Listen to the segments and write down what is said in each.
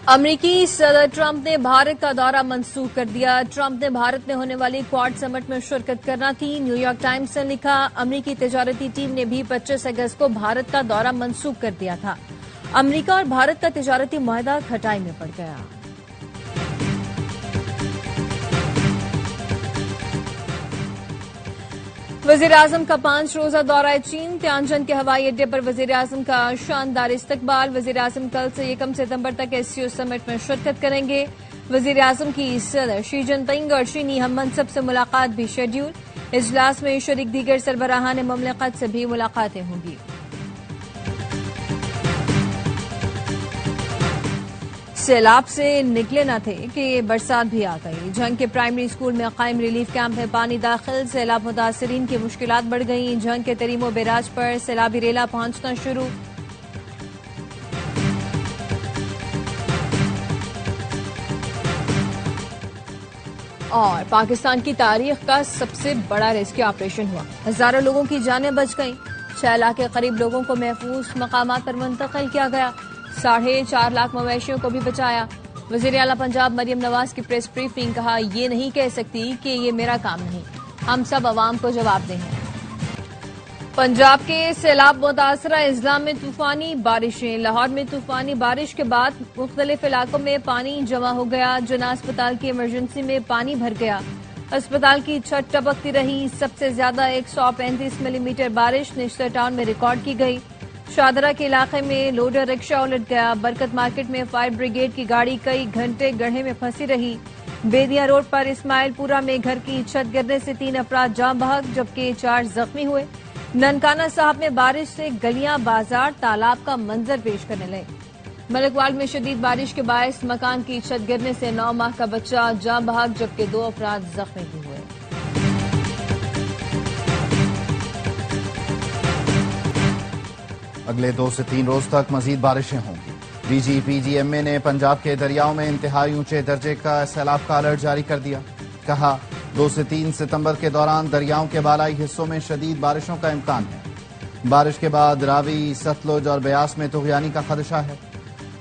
امریکی صدر ٹرمپ نے بھارت کا دورہ منسوخ کر دیا۔ ٹرمپ نے بھارت میں ہونے والی کواد سمٹ میں شرکت کرنا تھی۔ نیو یارک ٹائمز نے لکھا، امریکی تجارتی ٹیم نے بھی 25 اگست کو بھارت کا دورہ منسوخ کر دیا تھا۔ امریکہ اور بھارت کا تجارتی معاہدہ کھٹائی میں پڑ گیا۔ وزیر اعظم کا 5 روزہ دورہ چین، تیانجن کے ہوائی اڈے پر وزیر اعظم کا شاندار استقبال۔ وزیر اعظم کل سے 1 ستمبر تک SCO سمٹ میں شرکت کریں گے۔ وزیر اعظم کی صدر شی جن پنگ اور چینی ہم منصب سے ملاقات بھی شیڈیول۔ اجلاس میں شریک دیگر سربراہان مملکت سے بھی ملاقاتیں ہوں گی۔ سیلاب سے نکلے نہ تھے کہ برسات بھی آ گئی۔ جھنگ کے پرائمری اسکول میں قائم ریلیف کیمپ میں پانی داخل، سیلاب متاثرین کی مشکلات بڑھ گئیں۔ جھنگ کے تریمو بیراج پر سیلابی ریلا پہنچنا شروع۔ اور پاکستان کی تاریخ کا سب سے بڑا ریسکیو آپریشن ہوا، ہزاروں لوگوں کی جانیں بچ گئیں۔ 6 لاکھ کے قریب لوگوں کو محفوظ مقامات پر منتقل کیا گیا، 4.5 لاکھ مویشیوں کو بھی بچایا۔ وزیر اعلیٰ پنجاب مریم نواز کی پریس بریفنگ، کہا یہ نہیں کہہ سکتی کہ یہ میرا کام نہیں، ہم سب عوام کو جواب دیں ہیں۔ پنجاب کے سیلاب متاثرہ اضلاع میں طوفانی بارشیں، لاہور میں طوفانی بارش کے بعد مختلف علاقوں میں پانی جمع ہو گیا۔ جنا اسپتال کی ایمرجنسی میں پانی بھر گیا، اسپتال کی چھت ٹپکتی رہی۔ سب سے زیادہ 135 ملی میٹر بارش نشتر ٹاؤن میں ریکارڈ کی گئی۔ شادرہ کے علاقے میں لوڈر رکشہ الٹ گیا۔ برکت مارکیٹ میں فائر بریگیڈ کی گاڑی کئی گھنٹے گڑھے میں پھنسی رہی۔ بیدیا روڈ پر اسماعیل پورہ میں گھر کی چھت گرنے سے 3 افراد جاں بحق جبکہ 4 زخمی ہوئے۔ ننکانہ صاحب میں بارش سے گلیاں، بازار، تالاب کا منظر پیش کرنے لگے۔ ملکوال میں شدید بارش کے باعث مکان کی چھت گرنے سے 9 ماہ کا بچہ جاں بحق جبکہ 2 افراد زخمی بھی ہوئے۔ اگلے 2 سے 3 روز تک مزید بارشیں ہوں گی۔ DGPGMA نے پنجاب کے دریاؤں میں انتہائی اونچے درجے کا سیلاب کا الرٹ جاری کر دیا۔ کہا 2 سے 3 ستمبر کے دوران دریاؤں کے بالائی حصوں میں شدید بارشوں کا امکان ہے۔ بارش کے بعد راوی، ستلج اور بیاس میں طغیانی کا خدشہ ہے۔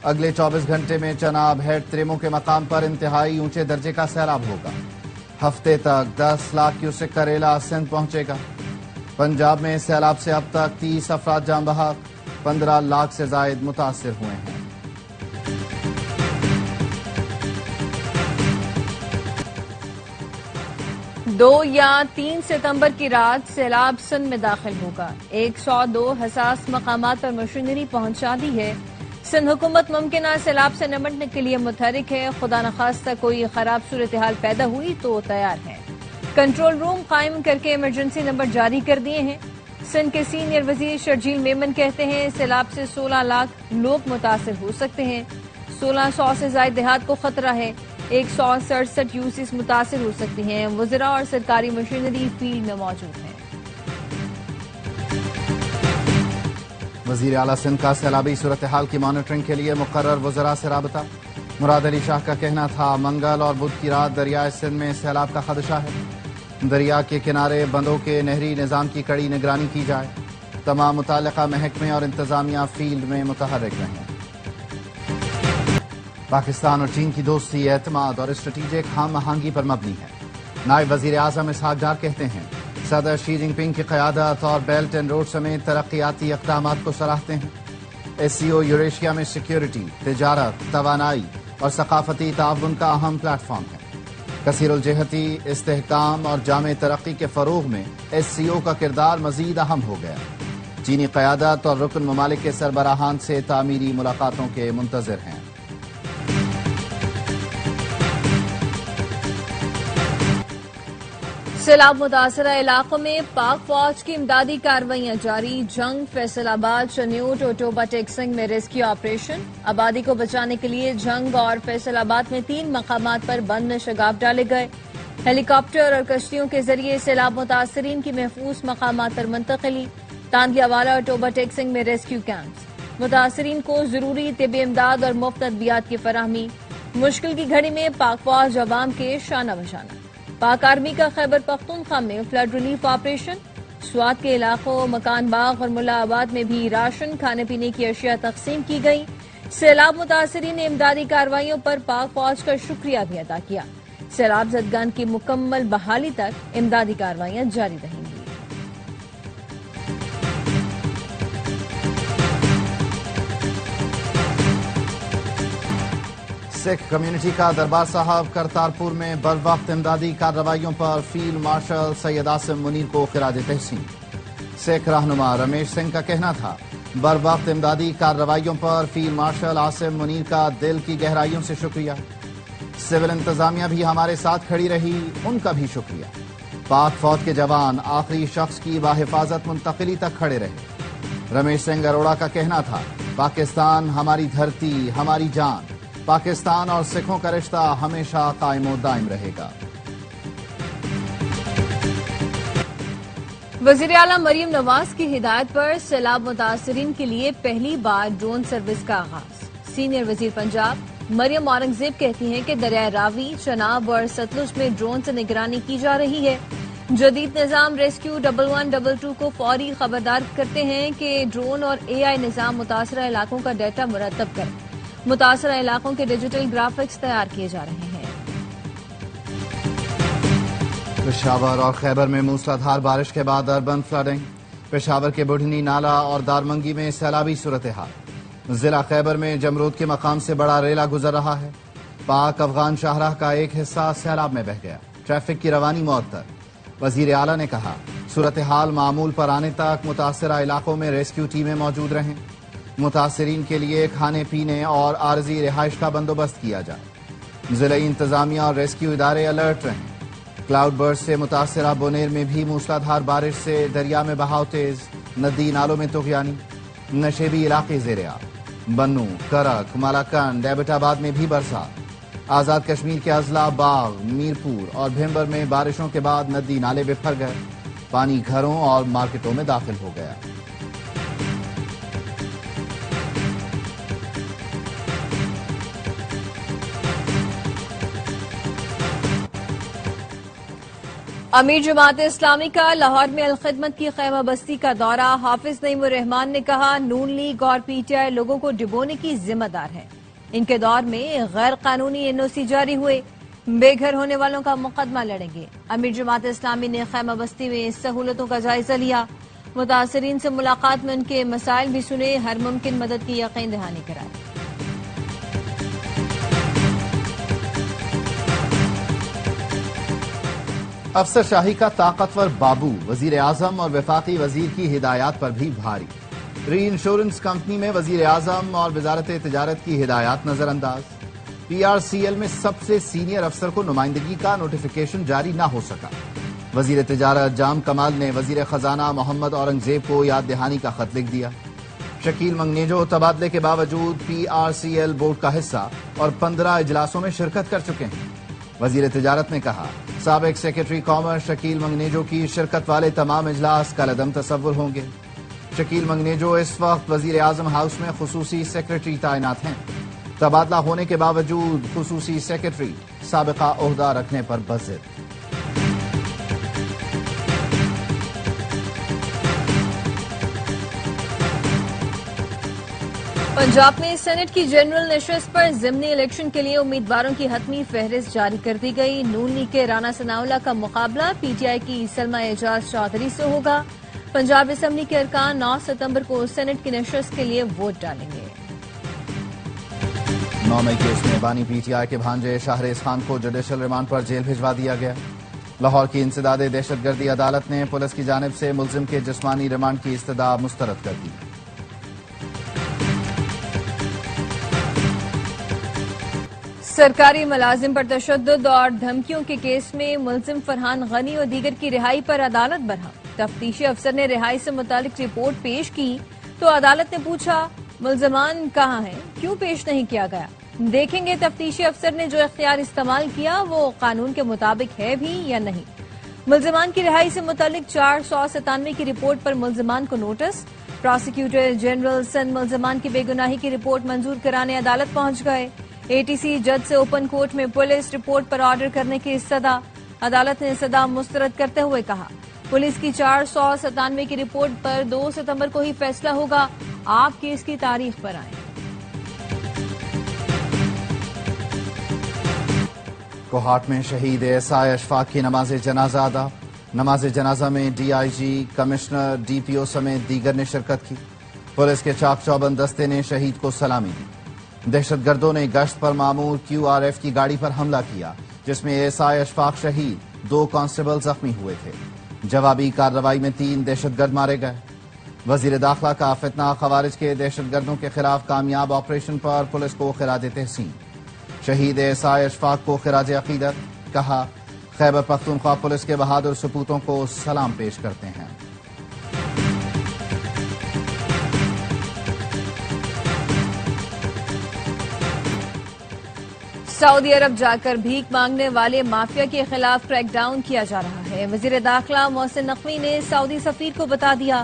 اگلے 24 گھنٹے میں چناب ہیڈ تریمو کے مقام پر انتہائی اونچے درجے کا سیلاب ہوگا۔ ہفتے تک 10 لاکھ کیوسک کا ریلا سندھ پہنچے گا۔ پنجاب میں سیلاب سے اب تک 30 افراد جاں بحق، 15 لاکھ سے زائد متاثر ہوئے ہیں۔ دو یا 3 ستمبر کی رات سیلاب سندھ میں داخل ہوگا۔ 102 حساس مقامات پر مشینری پہنچا دی ہے۔ سندھ حکومت ممکنہ سیلاب سے نمٹنے کے لیے متحرک ہے۔ خدا نخواستہ کوئی خراب صورتحال پیدا ہوئی تو تیار ہے۔ کنٹرول روم قائم کر کے ایمرجنسی نمبر جاری کر دیے ہیں۔ سندھ کے سینئر وزیر شرجیل میمن کہتے ہیں سیلاب سے 16 لاکھ لوگ متاثر ہو سکتے ہیں۔ 1600 سے زائد دیہات کو خطرہ ہے۔ 167 UCs متاثر ہو سکتی ہیں۔ وزراء اور سرکاری مشینری فیلڈ میں موجود ہیں۔ وزیر اعلیٰ سندھ کا سیلابی صورتحال کی مانیٹرنگ کے لیے مقرر وزراء سے رابطہ۔ مراد علی شاہ کا کہنا تھا منگل اور بدھ کی رات دریائے سندھ میں سیلاب کا خدشہ ہے۔ دریا کے کنارے بندوں کے نہری نظام کی کڑی نگرانی کی جائے۔ تمام متعلقہ محکمے اور انتظامیہ فیلڈ میں متحرک رہیں۔ پاکستان اور چین کی دوستی اعتماد اور اسٹریٹجک ہم آہنگی پر مبنی ہے۔ نائب وزیر اعظم اسحاق ڈار کہتے ہیں صدر شی جن پنگ کی قیادت اور بیلٹ اینڈ روڈ سمیت ترقیاتی اقدامات کو سراہتے ہیں۔ SCO یوریشیا میں سیکیورٹی، تجارت، توانائی اور ثقافتی تعاون کا اہم پلیٹ فارم ہے۔ کثیر الجہتی استحکام اور جامع ترقی کے فروغ میں SCO کا کردار مزید اہم ہو گیا۔ چینی قیادت اور رکن ممالک کے سربراہان سے تعمیری ملاقاتوں کے منتظر ہیں۔ سیلاب متاثرہ علاقوں میں پاک فوج کی امدادی کارروائیاں جاری۔ جنگ، فیصل آباد، چنیوٹ اور ٹوبا ٹیکسنگ میں ریسکیو آپریشن۔ آبادی کو بچانے کے لیے جنگ اور فیصل آباد میں 3 مقامات پر بند نشگاف ڈالے گئے۔ ہیلی کاپٹر اور کشتیوں کے ذریعے سیلاب متاثرین کی محفوظ مقامات پر منتقلی۔ تاندیا والا اور ٹوبا ٹیکسنگ میں ریسکیو کیمپس۔ متاثرین کو ضروری طبی امداد اور مفت ادویات کی فراہمی۔ مشکل کی گھڑی میں پاک فوج عوام کے شانہ بشانہ۔ پاک آرمی کا خیبر پختونخوا میں فلڈ ریلیف آپریشن۔ سوات کے علاقوں مکان باغ اور ملا آباد میں بھی راشن، کھانے پینے کی اشیاء تقسیم کی گئی۔ سیلاب متاثرین نے امدادی کارروائیوں پر پاک فوج کا شکریہ بھی ادا کیا۔ سیلاب زدگان کی مکمل بحالی تک امدادی کارروائیاں جاری رہیں گی۔ سکھ کمیونٹی کا دربار صاحب کرتارپور میں بر وقت امدادی کارروائیوں پر فیلڈ مارشل سید عاصم منیر کو خراج تحسین۔ سکھ رہنما رمیش سنگھ کا کہنا تھا، بر وقت امدادی کارروائیوں پر فیلڈ مارشل عاصم منیر کا دل کی گہرائیوں سے شکریہ۔ سول انتظامیہ بھی ہمارے ساتھ کھڑی رہی، ان کا بھی شکریہ۔ پاک فوج کے جوان آخری شخص کی باحفاظت منتقلی تک کھڑے رہے۔ رمیش سنگھ اروڑہ کا کہنا تھا، پاکستان ہماری دھرتی، ہماری جان، پاکستان اور سکھوں کا رشتہ ہمیشہ قائم و دائم رہے گا۔ وزیر اعلیٰ مریم نواز کی ہدایت پر سیلاب متاثرین کے لیے پہلی بار ڈرون سروس کا آغاز۔ سینئر وزیر پنجاب مریم اورنگزیب کہتی ہیں کہ دریائے راوی، چناب اور ستلج میں ڈرون سے نگرانی کی جا رہی ہے۔ جدید نظام ریسکیو 1112 کو فوری خبردار کرتے ہیں کہ ڈرون اور اے آئی نظام متاثرہ علاقوں کا ڈیٹا مرتب کریں۔ متاثرہ علاقوں کے ڈیجیٹل گرافکس تیار کیے جا رہے ہیں۔ پشاور اور خیبر میں موسلادھار بارش کے بعد اربن فلڈنگ۔ پشاور کے بڑھنی نالہ اور دارمنگی میں سیلابی صورتحال۔ ضلع خیبر میں جمرود کے مقام سے بڑا ریلا گزر رہا ہے۔ پاک افغان شاہراہ کا ایک حصہ سیلاب میں بہہ گیا، ٹریفک کی روانی معطل۔ وزیر اعلیٰ نے کہا، صورتحال معمول پر آنے تک متاثرہ علاقوں میں ریسکیو ٹیمیں موجود رہیں۔ متاثرین کے لیے کھانے پینے اور عارضی رہائش کا بندوبست کیا جائے۔ ضلعی انتظامیہ اور ریسکیو ادارے الرٹ رہیں۔ کلاؤڈ برسٹ سے متاثرہ بونیر میں بھی موسلادھار بارش سے دریا میں بہاؤ تیز، ندی نالوں میں طغیانی۔ نشیبی علاقے زیر آب، بنو، کرک، مالاکنڈ، ایبٹ آباد میں بھی برسات۔ آزاد کشمیر کے اضلاع باغ، میرپور اور بھمبر میں بارشوں کے بعد ندی نالے بکھر گئے، پانی گھروں اور مارکیٹوں میں داخل ہو گیا۔ امیر جماعت اسلامی کا لاہور میں الخدمت کی خیمہ بستی کا دورہ۔ حافظ نعیم الرحمان نے کہا، نون لیگ اور پی ٹی آئی لوگوں کو ڈبونے کی ذمہ دار ہے۔ ان کے دور میں غیر قانونی این او سی جاری ہوئے، بے گھر ہونے والوں کا مقدمہ لڑیں گے۔ امیر جماعت اسلامی نے خیمہ بستی میں سہولتوں کا جائزہ لیا، متاثرین سے ملاقات میں ان کے مسائل بھی سنے، ہر ممکن مدد کی یقین دہانی کرائی۔ افسر شاہی کا طاقتور بابو، وزیر اعظم اور وفاقی وزیر کی ہدایات پر بھی بھاری۔ ری انشورنس کمپنی میں وزیر اعظم اور وزارت تجارت کی ہدایات نظر انداز۔ پی آر سی ایل میں سب سے سینئر افسر کو نمائندگی کا نوٹیفیکیشن جاری نہ ہو سکا۔ وزیر تجارت جام کمال نے وزیر خزانہ محمد اورنگزیب کو یاد دہانی کا خط لکھ دیا۔ شکیل منگنیجو تبادلے کے باوجود P R C L board کا حصہ اور 15 اجلاسوں میں شرکت کر چکے ہیں۔ وزیر تجارت نے کہا، سابق سیکرٹری کامرس شکیل منگنیجو کی شرکت والے تمام اجلاس کالعدم تصور ہوں گے۔ شکیل منگنیجو اس وقت وزیر اعظم ہاؤس میں خصوصی سیکرٹری تعینات ہیں۔ تبادلہ ہونے کے باوجود خصوصی سیکرٹری سابقہ عہدہ رکھنے پر بضد۔ پنجاب میں سینٹ کی جنرل نشست پر ضمنی الیکشن کے لیے امیدواروں کی حتمی فہرست جاری کر دی گئی۔ نون لیگ کے رانا ثناءاللہ کا مقابلہ پی ٹی آئی کی سلمہ اعجاز چودھری سے ہوگا۔ پنجاب اسمبلی کے ارکان 9 ستمبر کو سینٹ کی نشست کے لیے ووٹ ڈالیں گے۔ 9 مئی کیس میں بانی پی ٹی آئی کے بھانجے شاہریز خان کو جوڈیشل ریمانڈ پر جیل بھجوا دیا گیا۔ لاہور کی انسداد دہشت گردی عدالت نے پولیس کی جانب سے ملزم کے جسمانی ریمانڈ کی استدعا مسترد کر دی۔ سرکاری ملازم پر تشدد اور دھمکیوں کے کیس میں ملزم فرحان غنی اور دیگر کی رہائی پر عدالت برہم۔ تفتیشی افسر نے رہائی سے متعلق رپورٹ پیش کی تو عدالت نے پوچھا، ملزمان کہاں ہیں، کیوں پیش نہیں کیا گیا؟ دیکھیں گے تفتیشی افسر نے جو اختیار استعمال کیا وہ قانون کے مطابق ہے بھی یا نہیں۔ ملزمان کی رہائی سے متعلق 497 کی رپورٹ پر ملزمان کو نوٹس۔ پراسیکیوٹر جنرل سندھ ملزمان کی بے گناہی کی رپورٹ منظور کرانے عدالت پہنچ گئے۔ اے ٹی سی جج سے اوپن کورٹ میں پولیس رپورٹ پر آرڈر کرنے کی استدعا۔ عدالت نے استدعا مسترد کرتے ہوئے کہا، پولیس کی 497 کی رپورٹ پر 2 ستمبر کو ہی فیصلہ ہوگا، آپ کیس کی تاریخ پر آئیں۔ کوہاٹ میں شہید ایسائی اشفاق کی نماز جنازہ ادا. نماز جنازہ میں D I G, commissioner, D P O سمیت دیگر نے شرکت کی. پولیس کے چاق چوبند دستے نے شہید کو سلامی دی. دہشت گردوں نے گشت پر معمور کیو آر ایف کی گاڑی پر حملہ کیا، جس میں ایسائی اشفاق شہید، 2 کانسٹیبل زخمی ہوئے تھے. جوابی کارروائی میں 3 دہشت گرد مارے گئے. وزیر داخلہ کا فتنہ خوارج کے دہشت گردوں کے خلاف کامیاب آپریشن پر پولیس کو خراج تحسین. شہید ایسائی اشفاق کو خراج عقیدت. کہا، خیبر پختونخوا پولیس کے بہادر سپوتوں کو سلام پیش کرتے ہیں. سعودی عرب جا کر بھیک مانگنے والے مافیا کے خلاف کریک ڈاؤن کیا جا رہا ہے. وزیر داخلہ محسن نقوی نے سعودی سفیر کو بتا دیا.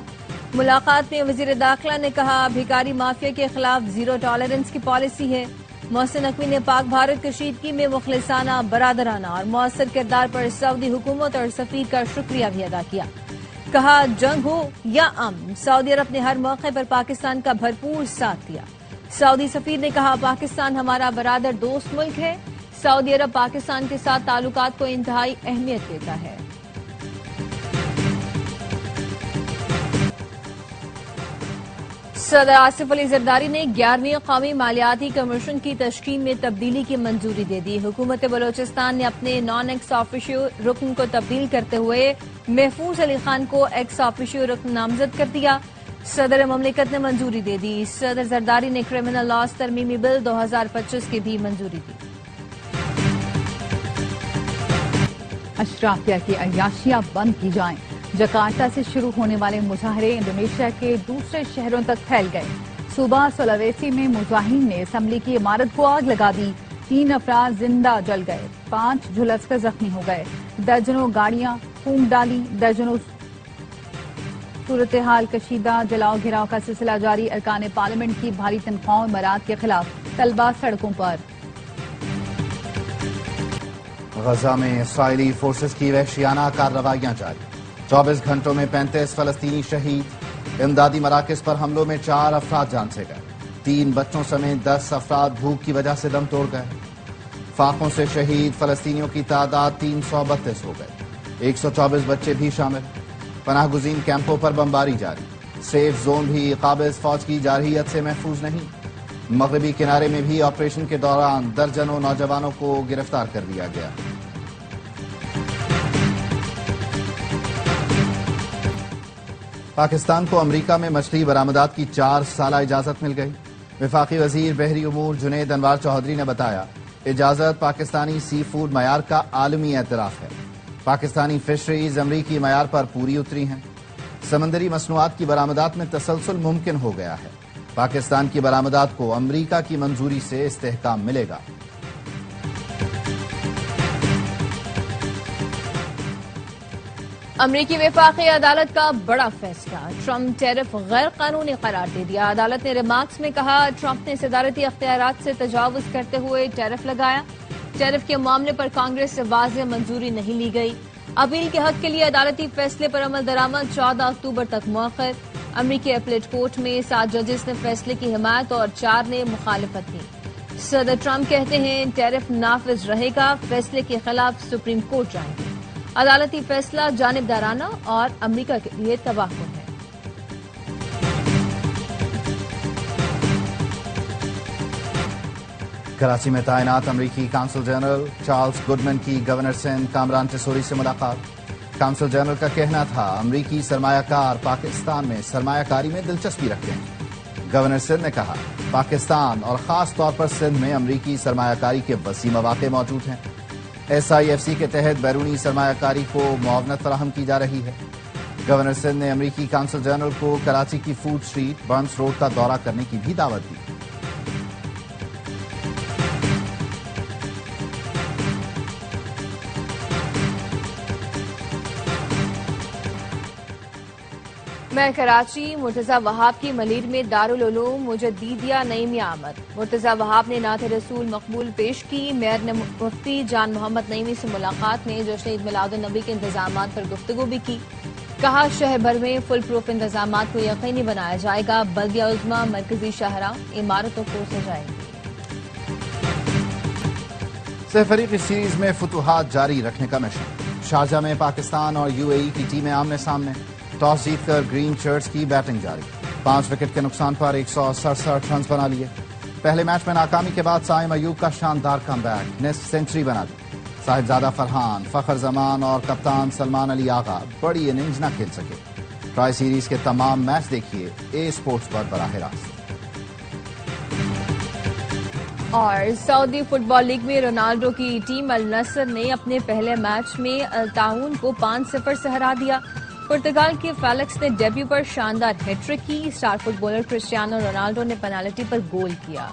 ملاقات میں وزیر داخلہ نے کہا، بھکاری مافیا کے خلاف زیرو ٹالرنس کی پالیسی ہے. محسن نقوی نے پاک بھارت کشیدگی میں مخلصانہ، برادرانہ اور مؤثر کردار پر سعودی حکومت اور سفیر کا شکریہ بھی ادا کیا. کہا، جنگ ہو یا امن، سعودی عرب نے ہر موقع پر پاکستان کا بھرپور ساتھ دیا. سعودی سفیر نے کہا، پاکستان ہمارا برادر دوست ملک ہے. سعودی عرب پاکستان کے ساتھ تعلقات کو انتہائی اہمیت دیتا ہے. صدر آصف علی زرداری نے 11ویں قومی مالیاتی کمیشن کی تشکیل میں تبدیلی کی منظوری دے دی. حکومت بلوچستان نے اپنے نان ایکس آفیشیو رکن کو تبدیل کرتے ہوئے محفوظ علی خان کو ایکس آفیشیو رکن نامزد کر دیا. صدر مملکت نے منظوری دے دی. صدر زرداری نے کرمنل لاز ترمیمی بل 2025 کی بھی منظوری دی. اشرافیہ کی عیاشیاں بند کی جائیں. جکارتا سے شروع ہونے والے مظاہرے انڈونیشیا کے دوسرے شہروں تک پھیل گئے. صوبہ سولاویسی میں مظاہرین نے اسمبلی کی عمارت کو آگ لگا دی. 3 افراد زندہ جل گئے، 5 جھلس کر زخمی ہو گئے. درجنوں گاڑیاں پھونک ڈالی. درجنوں صورتحال کشیدہ. جلاؤ گھراؤ کا سلسلہ جاری. ارکان پارلیمنٹ کی بھاری تنخواہوں امارات کے خلاف. طلبہ سڑکوں پر. غزہ میں اسرائیلی فورسز کی وحشیانہ کارروائیاں جاری. 24 گھنٹوں میں 35 فلسطینی شہید. امدادی مراکز پر حملوں میں 4 افراد جان سے گئے. 3 بچوں سمیت 10 افراد بھوک کی وجہ سے دم توڑ گئے. فاقوں سے شہید فلسطینیوں کی تعداد 332 ہو گئے. 124 بچے بھی شامل. پناہ گزین کیمپوں پر بمباری جاری. سیف زون بھی قابض فوج کی جارحیت سے محفوظ نہیں. مغربی کنارے میں بھی آپریشن کے دوران درجنوں نوجوانوں کو گرفتار کر لیا گیا. پاکستان کو امریکہ میں مچھلی برآمدات کی 4 سالہ اجازت مل گئی. وفاقی وزیر بحری امور جنید انوار چودھری نے بتایا، اجازت پاکستانی سی فوڈ معیار کا عالمی اعتراف ہے. پاکستانی فشریز امریکی معیار پر پوری اتری ہیں. سمندری مصنوعات کی برآمدات میں تسلسل ممکن ہو گیا ہے. پاکستان کی برآمدات کو امریکہ کی منظوری سے استحکام ملے گا. امریکی وفاقی عدالت کا بڑا فیصلہ. ٹرمپ ٹیرف غیر قانونی قرار دے دیا. عدالت نے ریمارکس میں کہا، ٹرمپ نے صدارتی اختیارات سے تجاوز کرتے ہوئے ٹیرف لگایا. ٹیرف کے معاملے پر کانگریس سے واضح منظوری نہیں لی گئی. اپیل کے حق کے لیے عدالتی فیصلے پر عمل درآمد 14 اکتوبر تک مؤخر. امریکی اپیلیٹ کورٹ میں 7 ججز نے فیصلے کی حمایت اور 4 نے مخالفت کی. صدر ٹرمپ کہتے ہیں ٹیرف نافذ رہے گا. فیصلے کے خلاف سپریم کورٹ جائیں گے. عدالتی فیصلہ جانبدارانہ اور امریکہ کے لیے تباہ کن ہے. کراچی میں تعینات امریکی کونسل جنرل چارلس گڈمن کی گورنر سندھ کامران ٹیسوری سے ملاقات. کونسل جنرل کا کہنا تھا، امریکی سرمایہ کار پاکستان میں سرمایہ کاری میں دلچسپی رکھتے ہیں. گورنر سندھ نے کہا، پاکستان اور خاص طور پر سندھ میں امریکی سرمایہ کاری کے وسیع مواقع موجود ہیں. ایس آئی ایف سی کے تحت بیرونی سرمایہ کاری کو معاونت فراہم کی جا رہی ہے. گورنر سندھ نے امریکی کونسل جنرل کو کراچی کی فوڈ اسٹریٹ برنس روڈ کا دورہ کرنے کی بھی دعوت دی. میں کراچی. مرتضی وہاب کی ملیر میں دارالعلوم مجددیہ نعیمیہ آمد. مرتضی وہاب نے نعت رسول مقبول پیش کی. میئر نے مفتی جان محمد نعیمی سے ملاقات میں جشن عید میلاد النبی کے انتظامات پر گفتگو بھی کی. کہا، شہر بھر میں فل پروف انتظامات کو یقینی بنایا جائے گا. بلدیہ عظمیٰ مرکزی شاہراہ عمارتوں کو سجائیں گے. سے فریقی سیریز میں فتوحات جاری رکھنے کا مشن۔ شارجہ میں پاکستان اور یو اے ای کی ٹیمیں آمنے سامنے، ٹاس جیت کر گرین شرٹس کی بیٹنگ جاری، 5 وکٹ کے نقصان پر 167 رنز بنا لیے۔ پہلے میچ میں ناکامی کے بعد سائم ایوب کا شاندار کم بیک، نصف سینچری بنا دی۔ صاحبزادہ فرحان، فخر زمان اور کپتان سلمان علی آغا بڑی اننگز نہ کھیل سکے۔ ٹرائی سیریز کے تمام میچ دیکھیے اے اسپورٹس پر براہ راست۔ اور سعودی فٹ بال لیگ میں رونالڈو کی ٹیم النصر نے اپنے پہلے میچ میں التعاون کو 5-0 سے ہرا دیا۔ پرتگال کے فیلکس نے ڈیبیو پر شاندار ہیٹ ٹرک کی، star footballer Cristiano Ronaldo نے پینالٹی پر گول کیا۔